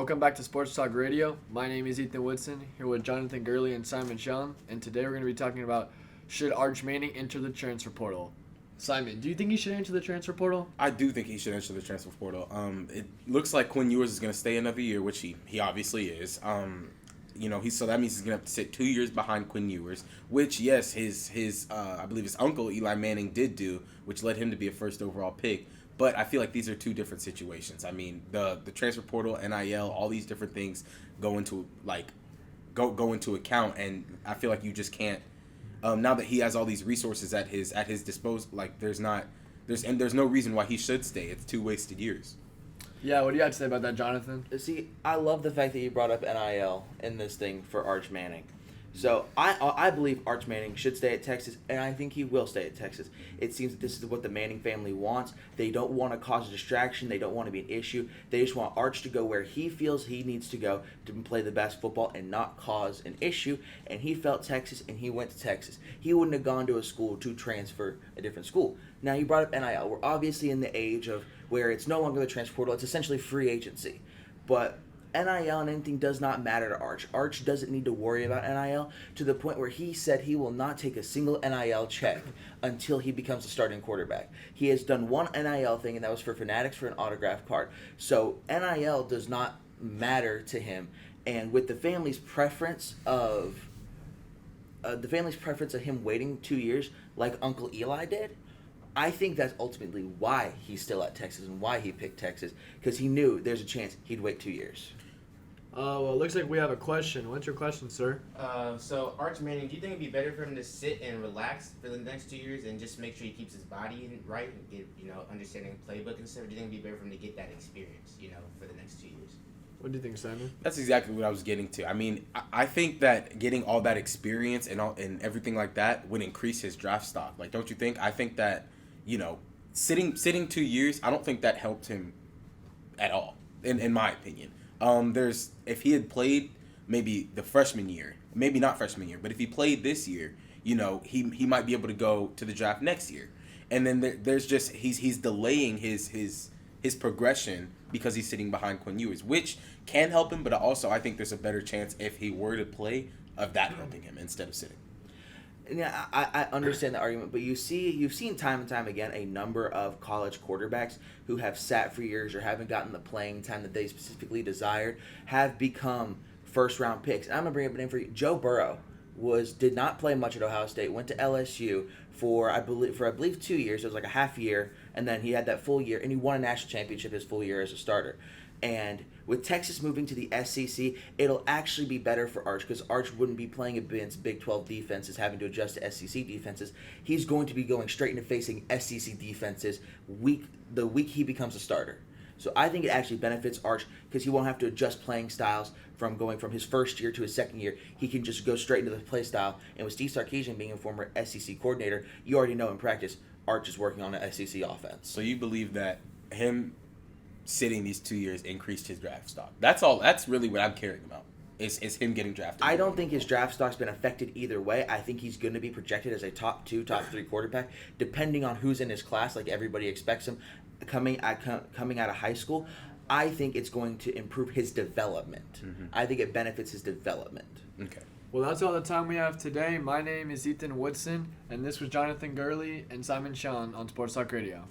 Welcome back to Sports Talk Radio. My name is Ethan Woodson, here with Jonathan Gurley and Simon Sean, and today we're going to be talking about should Arch Manning enter the transfer portal? Simon, do you think he should enter the transfer portal? I do think he should enter the transfer portal. It looks like Quinn Ewers is going to stay another year, which he obviously is. So that means he's going to have to sit 2 years behind Quinn Ewers, which yes, his I believe his uncle Eli Manning did do, which led him to be a first overall pick. But I feel like these are two different situations. I mean, the transfer portal, NIL, all these different things go into account, and I feel like you just can't. Now that he has all these resources at his disposal, like there's no reason why he should stay. It's 2 wasted years. Yeah, what do you have to say about that, Jonathan? See, I love the fact that you brought up NIL in this thing for Arch Manning. So I believe Arch Manning should stay at Texas, and I think he will stay at Texas. It seems that this is what the Manning family wants. They don't want to cause a distraction. They don't want to be an issue. They just want Arch to go where he feels he needs to go to play the best football and not cause an issue. And he felt Texas, and he went to Texas. He wouldn't have gone to a school to transfer a different school. Now, you brought up NIL. We're obviously in the age of where it's no longer the transfer portal. It's essentially free agency. But NIL and anything does not matter to Arch. Arch doesn't need to worry about NIL to the point where he said he will not take a single NIL check until he becomes a starting quarterback. He has done one NIL thing, and that was for Fanatics for an autograph card. So NIL does not matter to him. And with the family's preference of him waiting 2 years, like Uncle Eli did, I think that's ultimately why he's still at Texas and why he picked Texas, because he knew there's a chance he'd wait 2 years. Well, it looks like we have a question. What's your question, sir? So Arch Manning, do you think it'd be better for him to sit and relax for the next 2 years and just make sure he keeps his body right and get, understanding the playbook and stuff? Or do you think it'd be better for him to get that experience, for the next 2 years? What do you think, Simon? That's exactly what I was getting to. I mean, I think that getting all that experience and everything like that would increase his draft stock. Like, don't you think? I think that, sitting 2 years, I don't think that helped him at all, in my opinion. If he had played maybe the freshman year, maybe not freshman year, but if he played this year, he might be able to go to the draft next year. And then there's just he's delaying his progression because he's sitting behind Quinn Ewers, which can help him, but also I think there's a better chance if he were to play of that helping him instead of sitting. Yeah, I understand the argument, but you've seen time and time again a number of college quarterbacks who have sat for years or haven't gotten the playing time that they specifically desired have become first-round picks. And I'm going to bring up a name for you. Joe Burrow did not play much at Ohio State, went to LSU for I believe 2 years. It was like a half year, and then he had that full year, and he won a national championship his full year as a starter. And with Texas moving to the SEC, it'll actually be better for Arch because Arch wouldn't be playing against Big 12 defenses, having to adjust to SEC defenses. He's going to be going straight into facing SEC defenses the week he becomes a starter. So I think it actually benefits Arch because he won't have to adjust playing styles from going from his first year to his second year. He can just go straight into the play style. And with Steve Sarkisian being a former SEC coordinator, you already know in practice Arch is working on an SEC offense. So you believe that him sitting these 2 years increased his draft stock? That's all. That's really what I'm caring about. Is him getting drafted? I don't think his draft stock's been affected either way. I think he's going to be projected as a top 2, top 3 quarterback, depending on who's in his class. Like everybody expects him coming out of high school. I think it's going to improve his development. Mm-hmm. I think it benefits his development. Okay. Well, that's all the time we have today. My name is Ethan Woodson, and this was Jonathan Gurley and Simon Sean on Sports Talk Radio.